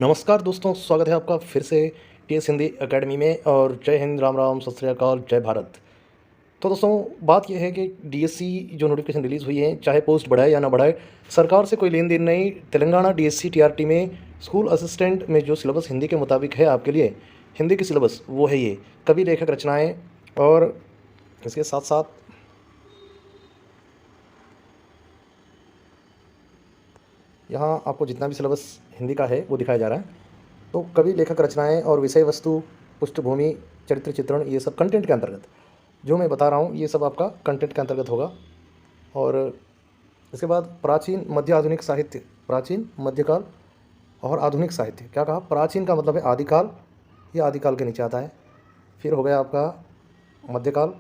नमस्कार दोस्तों, स्वागत है आपका फिर से टीएस हिंदी एकेडमी में। और जय हिंद, राम राम, सत श्री अकाल, जय भारत। तो दोस्तों, बात यह है कि डीएससी जो नोटिफिकेशन रिलीज़ हुई है, चाहे पोस्ट बढ़ाए या ना बढ़ाए, सरकार से कोई लेन देन नहीं। तेलंगाना डीएससी टीआरटी में स्कूल असिस्टेंट में जो सिलेबस हिंदी के मुताबिक है आपके लिए, हिंदी की सिलेबस वो है ये कवि लेखक रचनाएँ। और इसके साथ साथ यहाँ आपको जितना भी सिलेबस हिंदी का है वो दिखाया जा रहा है। तो कवि लेखक रचनाएँ और विषय वस्तु, पृष्ठभूमि, चरित्र चित्रण, ये सब कंटेंट के अंतर्गत जो मैं बता रहा हूँ, ये सब आपका कंटेंट के अंतर्गत होगा। और इसके बाद प्राचीन मध्य आधुनिक साहित्य, प्राचीन मध्यकाल और आधुनिक साहित्य। क्या कहा? प्राचीन का मतलब है आदिकाल, ये आदिकाल के नीचे आता है। फिर हो गया आपका मध्यकाल,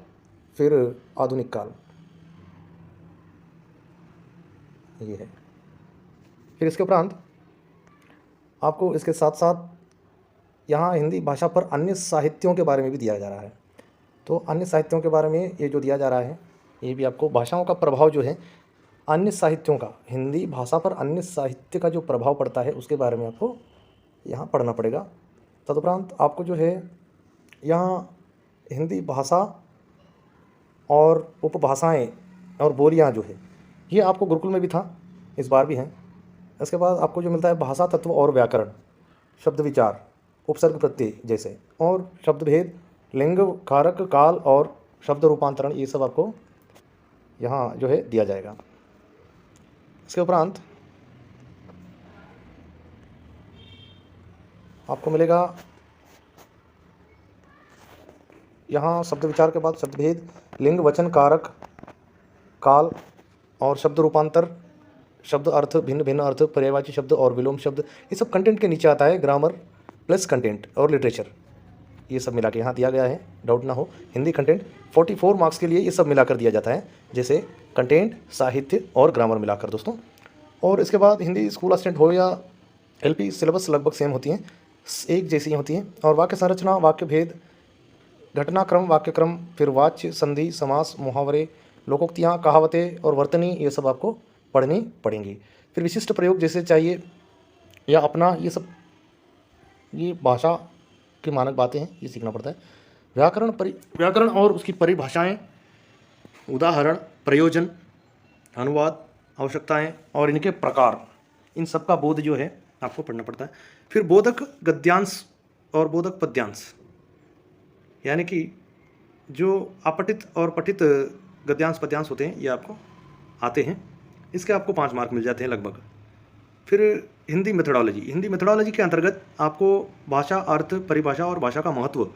फिर आधुनिक काल, ये है। फिर इसके उपरांत आपको इसके साथ साथ यहाँ हिंदी भाषा पर अन्य साहित्यों के बारे में भी दिया जा रहा है। तो अन्य साहित्यों के बारे में ये जो दिया जा रहा है, ये भी आपको भाषाओं का प्रभाव जो है अन्य साहित्यों का, हिंदी भाषा पर अन्य साहित्य का जो प्रभाव पड़ता है उसके बारे में आपको यहाँ पढ़ना पड़ेगा। तदुपरांत आपको जो है यहाँ हिंदी भाषा और उपभाषाएँ और बोलियाँ जो है, ये आपको गुरुकुल में भी था, इस बार भी हैं। इसके बाद आपको जो मिलता है भाषा तत्व और व्याकरण, शब्द विचार, उपसर्ग प्रत्यय जैसे, और शब्द भेद, लिंग, कारक, काल और शब्द रूपांतरण, ये सब आपको यहाँ जो है दिया जाएगा। इसके उपरांत आपको मिलेगा यहाँ शब्द विचार के बाद शब्द भेद, लिंग, वचन, कारक, काल और शब्द रूपांतर, शब्द अर्थ, भिन्न भिन्न अर्थ, पर्यायवाची शब्द और विलोम शब्द, ये सब कंटेंट के नीचे आता है। ग्रामर प्लस कंटेंट और लिटरेचर, ये सब मिला के यहाँ दिया गया है, डाउट ना हो। हिंदी कंटेंट 44 मार्क्स के लिए ये सब मिलाकर दिया जाता है, जैसे कंटेंट, साहित्य और ग्रामर मिलाकर दोस्तों। और इसके बाद हिंदी स्कूल असिस्टेंट हो या एलपी, सिलेबस लगभग सेम होती हैं, एक जैसी होती हैं। और वाक्य संरचना, वाक्य भेद, घटनाक्रम, वाक्यक्रम, फिर वाच्य, संधि, समास, मुहावरे, लोकोक्तियाँ, कहावतें और वर्तनी, ये सब आपको पढ़नी पड़ेंगी। फिर विशिष्ट प्रयोग जैसे चाहिए या अपना, ये सब ये भाषा की मानक बातें हैं, ये सीखना पड़ता है। व्याकरण और उसकी परिभाषाएं, उदाहरण, प्रयोजन, अनुवाद, आवश्यकताएं और इनके प्रकार, इन सब का बोध जो है आपको पढ़ना पड़ता है। फिर बोधक गद्यांश और बोधक पद्यांश, यानी कि जो अपठित और पठित गद्यांश पद्यांश होते हैं, ये आपको आते हैं। इसके आपको 5 मार्क मिल जाते हैं लगभग। फिर हिंदी मेथोडोलॉजी, हिंदी मेथोडोलॉजी के अंतर्गत आपको भाषा, अर्थ, परिभाषा और भाषा का महत्व,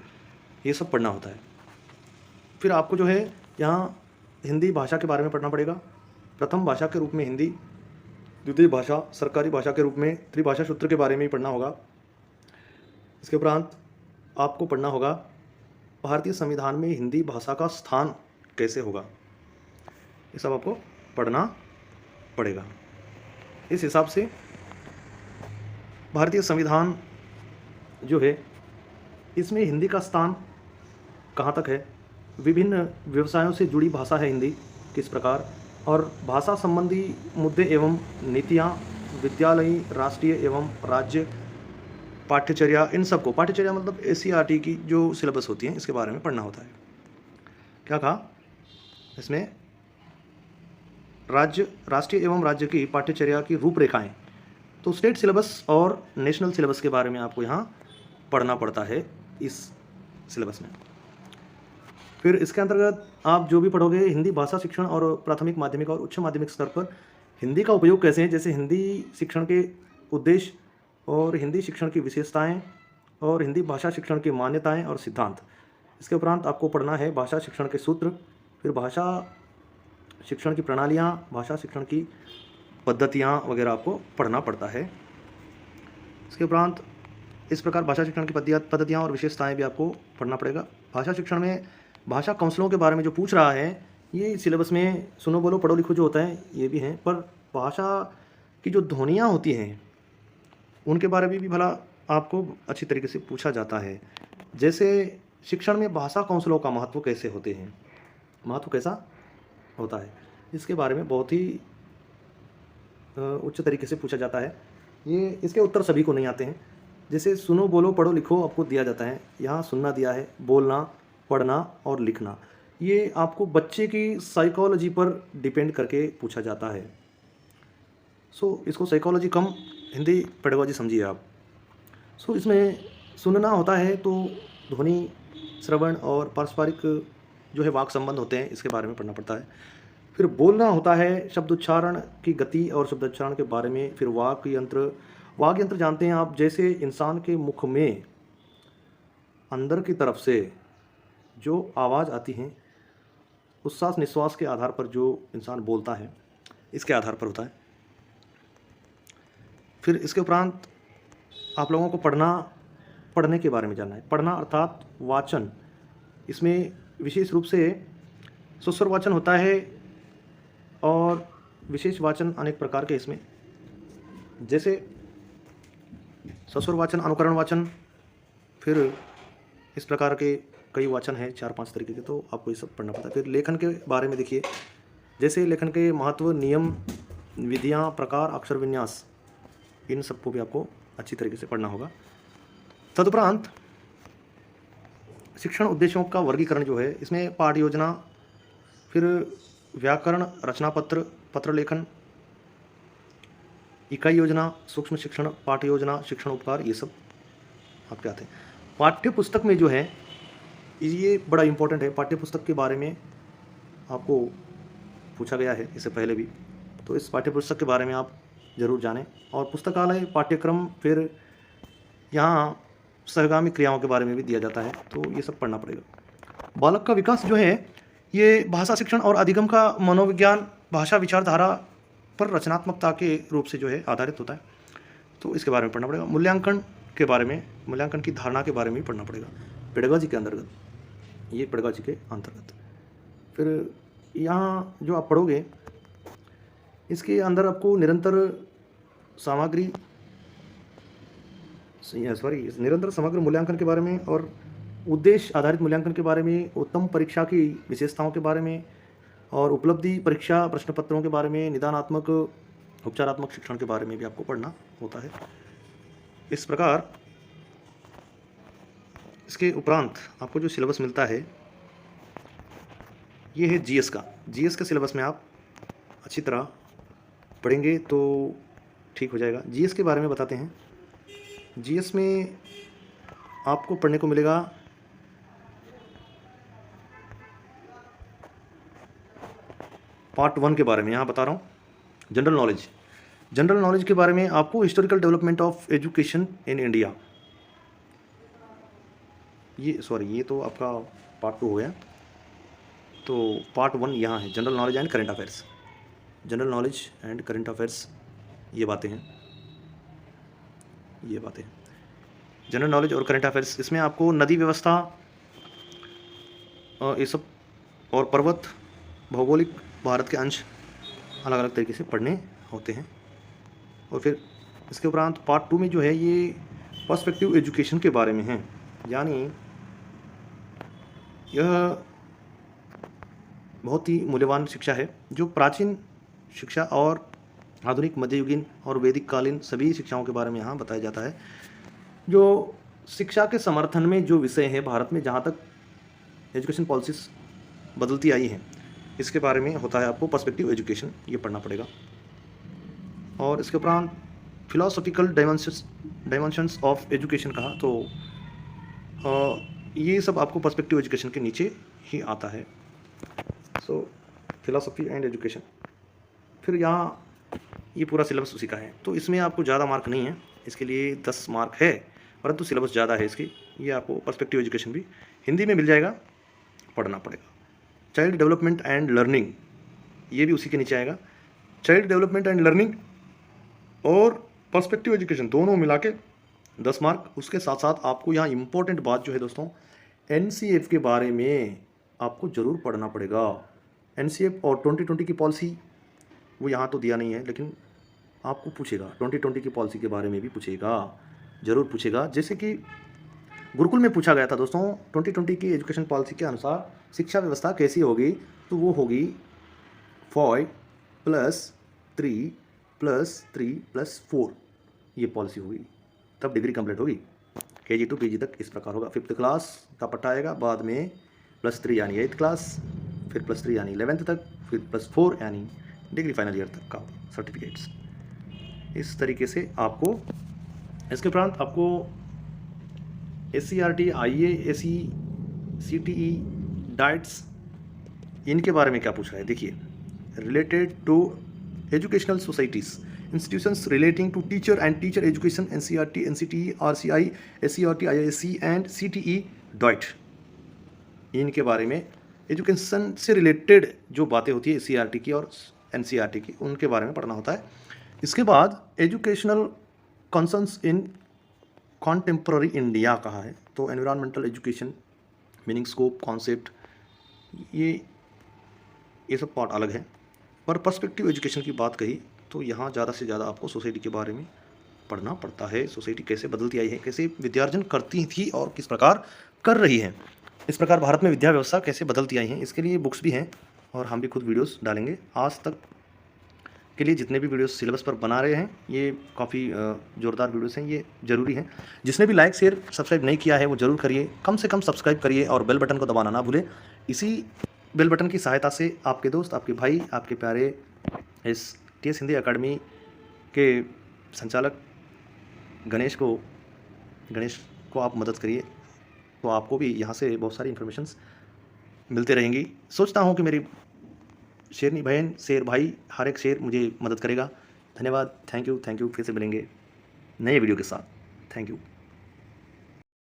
ये सब पढ़ना होता है। फिर आपको जो है यहाँ हिंदी भाषा के बारे में पढ़ना पड़ेगा। प्रथम भाषा के रूप में हिंदी, द्वितीय भाषा, सरकारी भाषा के रूप में त्रिभाषा सूत्र के बारे में ही पढ़ना होगा। इसके उपरांत आपको पढ़ना होगा भारतीय संविधान में हिंदी भाषा का स्थान कैसे होगा, ये सब आपको पढ़ना पड़ेगा। इस हिसाब से भारतीय संविधान जो है, इसमें हिंदी का स्थान कहाँ तक है, विभिन्न व्यवसायों से जुड़ी भाषा है हिंदी किस प्रकार, और भाषा संबंधी मुद्दे एवं नीतियाँ, विद्यालयी, राष्ट्रीय एवं राज्य पाठ्यचर्या, इन सबको, पाठ्यचर्या मतलब एससीईआरटी की जो सिलेबस होती है, इसके बारे में पढ़ना होता है। क्या कहा इसमें? राष्ट्रीय एवं राज्य की पाठ्यचर्या की रूपरेखाएं, तो स्टेट सिलेबस और नेशनल सिलेबस के बारे में आपको यहाँ पढ़ना पड़ता है इस सिलेबस में। फिर इसके अंतर्गत आप जो भी पढ़ोगे, हिंदी भाषा शिक्षण और प्राथमिक, माध्यमिक और उच्च माध्यमिक स्तर पर हिंदी का उपयोग कैसे है, जैसे हिंदी शिक्षण के उद्देश्य और हिंदी शिक्षण की विशेषताएं और हिंदी भाषा शिक्षण की मान्यताएं और सिद्धांत। इसके उपरांत आपको पढ़ना है भाषा शिक्षण के सूत्र, फिर भाषा शिक्षण की प्रणालियाँ, भाषा शिक्षण की पद्धतियाँ वगैरह आपको पढ़ना पड़ता है। इसके उपरांत इस प्रकार भाषा शिक्षण की पद्धतियाँ और विशेषताएं भी आपको पढ़ना पड़ेगा। भाषा शिक्षण में भाषा काउंसिलों के बारे में जो पूछ रहा है, ये सिलेबस में सुनो बोलो पढ़ो लिखो जो होता है ये भी हैं, पर भाषा की जो ध्वनियाँ होती हैं उनके बारे में भी भला आपको अच्छी तरीके से पूछा जाता है। जैसे शिक्षण में भाषा काउंसिलों का महत्व कैसे होते हैं, महत्व कैसा होता है, इसके बारे में बहुत ही उच्च तरीके से पूछा जाता है। ये इसके उत्तर सभी को नहीं आते हैं, जैसे सुनो बोलो पढ़ो लिखो आपको दिया जाता है, यहाँ सुनना दिया है, बोलना, पढ़ना और लिखना। ये आपको बच्चे की साइकोलॉजी पर डिपेंड करके पूछा जाता है। इसको साइकोलॉजी कम हिंदी पेडागोजी समझिए आप। इसमें सुनना होता है तो ध्वनि, श्रवण और पारस्परिक जो है वाक संबंध होते हैं, इसके बारे में पढ़ना पड़ता है। फिर बोलना होता है शब्द उच्चारण की गति और शब्द उच्चारण के बारे में। फिर वाक यंत्र जानते हैं आप, जैसे इंसान के मुख में अंदर की तरफ से जो आवाज़ आती है, उच्छ्वास निश्वास के आधार पर जो इंसान बोलता है, इसके आधार पर होता है। फिर इसके उपरांत आप लोगों को पढ़ने के बारे में जानना है। पढ़ना अर्थात वाचन, इसमें विशेष रूप से सुस्वर वाचन होता है और विशेष वाचन अनेक प्रकार के इसमें, जैसे सस्वर वाचन, अनुकरण वाचन, फिर इस प्रकार के कई वाचन हैं, 4-5 तरीके के, तो आपको ये सब पढ़ना पड़ता है। फिर लेखन के बारे में देखिए, जैसे लेखन के महत्व, नियम, विधियाँ, प्रकार, अक्षर विन्यास, इन सबको भी आपको अच्छी तरीके से पढ़ना होगा। तदुपरांत शिक्षण उद्देश्यों का वर्गीकरण जो है, इसमें पाठ योजना, फिर व्याकरण, रचना पत्र, पत्र लेखन, इकाई योजना, सूक्ष्म शिक्षण, पाठ्य योजना, शिक्षण उपकार, ये सब आपके आते हैं। पाठ्य पुस्तक में जो है ये बड़ा इम्पोर्टेंट है। पाठ्य पुस्तक के बारे में आपको पूछा गया है इससे पहले भी, तो इस पाठ्य पुस्तक के बारे में आप ज़रूर जानें। और पुस्तकालय, पाठ्यक्रम, फिर यहाँ सहगामी क्रियाओं के बारे में भी दिया जाता है, तो ये सब पढ़ना पड़ेगा। बालक का विकास जो है ये भाषा शिक्षण और अधिगम का मनोविज्ञान, भाषा विचारधारा पर रचनात्मकता के रूप से जो है आधारित होता है, तो इसके बारे में पढ़ना पड़ेगा। मूल्यांकन के बारे में, मूल्यांकन की धारणा के बारे में भी पढ़ना पड़ेगा, पेडागोजी के अंतर्गत, ये पेडागोजी के अंतर्गत। फिर यहाँ जो आप पढ़ोगे इसके अंदर आपको निरंतर समग्र मूल्यांकन के बारे में और उद्देश्य आधारित मूल्यांकन के बारे में, उत्तम परीक्षा की विशेषताओं के बारे में और उपलब्धि परीक्षा प्रश्न पत्रों के बारे में, निदानात्मक उपचारात्मक शिक्षण के बारे में भी आपको पढ़ना होता है। इस प्रकार इसके उपरांत आपको जो सिलेबस मिलता है ये है जीएस का। जीएस के सिलेबस में आप अच्छी तरह पढ़ेंगे तो ठीक हो जाएगा। जीएस के बारे में बताते हैं। जीएस में आपको पढ़ने को मिलेगा पार्ट 1 के बारे में, यहाँ बता रहा हूँ, जनरल नॉलेज। जनरल नॉलेज के बारे में आपको historical development of education in India, ये तो आपका पार्ट 2 हो गया, तो पार्ट 1 यहाँ है, general knowledge and current affairs. General knowledge and current affairs ये बातें हैं। जनरल नॉलेज और करंट अफेयर्स, इसमें आपको नदी व्यवस्था ये सब और पर्वत, भौगोलिक भारत के अंश अलग अलग तरीके से पढ़ने होते हैं। और फिर इसके उपरांत पार्ट 2 में जो है ये पर्सपेक्टिव एजुकेशन के बारे में है, यानी यह बहुत ही मूल्यवान शिक्षा है जो प्राचीन शिक्षा और आधुनिक, मध्ययुगीन और वैदिक कालीन सभी शिक्षाओं के बारे में यहाँ बताया जाता है। जो शिक्षा के समर्थन में जो विषय हैं भारत में, जहाँ तक एजुकेशन पॉलिसीज बदलती आई हैं, इसके बारे में होता है आपको पर्सपेक्टिव एजुकेशन, ये पढ़ना पड़ेगा। और इसके उपरांत फिलोसॉफिकल डायमेंशंस ऑफ एजुकेशन कहा, तो ये सब आपको पर्सपेक्टिव एजुकेशन के नीचे ही आता है। फिलोसॉफी एंड एजुकेशन, फिर यहाँ ये पूरा सिलेबस उसी का है, तो इसमें आपको ज़्यादा मार्क नहीं है, इसके लिए 10 मार्क है, परंतु सिलेबस ज़्यादा है इसकी। ये आपको पर्सपेक्टिव एजुकेशन भी हिंदी में मिल जाएगा, पढ़ना पड़ेगा। चाइल्ड डेवलपमेंट एंड लर्निंग, ये भी उसी के नीचे आएगा। चाइल्ड डेवलपमेंट एंड लर्निंग और पर्सपेक्टिव एजुकेशन दोनों मिला के 10 मार्क। उसके साथ साथ आपको यहाँ इम्पोर्टेंट बात जो है दोस्तों, एनसीएफ के बारे में आपको ज़रूर पढ़ना पड़ेगा। एनसीएफ और 2020 की पॉलिसी, वो यहाँ तो दिया नहीं है, लेकिन आपको पूछेगा 2020 की पॉलिसी के बारे में भी पूछेगा, ज़रूर पूछेगा। जैसे कि गुरुकुल में पूछा गया था दोस्तों, 2020 की एजुकेशन पॉलिसी के अनुसार शिक्षा व्यवस्था कैसी होगी, तो वो होगी 5+3+3+4, ये पॉलिसी होगी, तब डिग्री कंप्लीट होगी। KG to PG तक इस प्रकार होगा। 5th क्लास का पट्टा आएगा, बाद में +3 यानी 8th क्लास, फिर +3 यानी 11th तक, फिर +4 यानी डिग्री फाइनल ईयर तक का सर्टिफिकेट्स। इस तरीके से आपको इसके उपरांत आपको SCRT, IA, SE, CTE, DIETs, इनके बारे में क्या पूछ रहा है देखिए। Related to educational societies, institutions relating to teacher and teacher education, NCERT, NCTE, RCI, SCRT, IISc एंड CTE, डॉइट, इनके बारे में एजुकेशन से रिलेटेड जो बातें होती है SCRT की और NCERT की, उनके बारे में पढ़ना होता है। इसके बाद एजुकेशनल कंसर्न्स इन कॉन्टेम्प्ररी इंडिया कहा है, तो environmental education, meaning, scope, concept, ये सब पार्ट अलग है। पर पर्सपेक्टिव एजुकेशन की बात कही तो यहाँ ज़्यादा से ज़्यादा आपको सोसाइटी के बारे में पढ़ना पड़ता है। सोसाइटी कैसे बदलती आई है, कैसे विद्यार्जन करती थी और किस प्रकार कर रही है, इस प्रकार भारत में विद्या व्यवस्था कैसे बदलती आई है, इसके लिए बुक्स भी हैं और हम भी खुद वीडियोस डालेंगे। आज तक के लिए जितने भी वीडियोस सिलेबस पर बना रहे हैं ये काफ़ी ज़ोरदार वीडियोस हैं, ये ज़रूरी हैं। जिसने भी लाइक, शेयर, सब्सक्राइब नहीं किया है वो ज़रूर करिए, कम से कम सब्सक्राइब करिए और बेल बटन को दबाना ना भूलें। इसी बेल बटन की सहायता से आपके दोस्त, आपके भाई, आपके प्यारे इस TS हिंदी अकेडमी के संचालक गणेश को आप मदद करिए, तो आपको भी यहाँ से बहुत सारी इन्फॉर्मेशंस मिलते रहेंगी। सोचता हूँ कि मेरी शेरनी बहन, शेर भाई, हर एक शेर मुझे मदद करेगा। धन्यवाद, थैंक यू। फिर से मिलेंगे नए वीडियो के साथ। Thank you.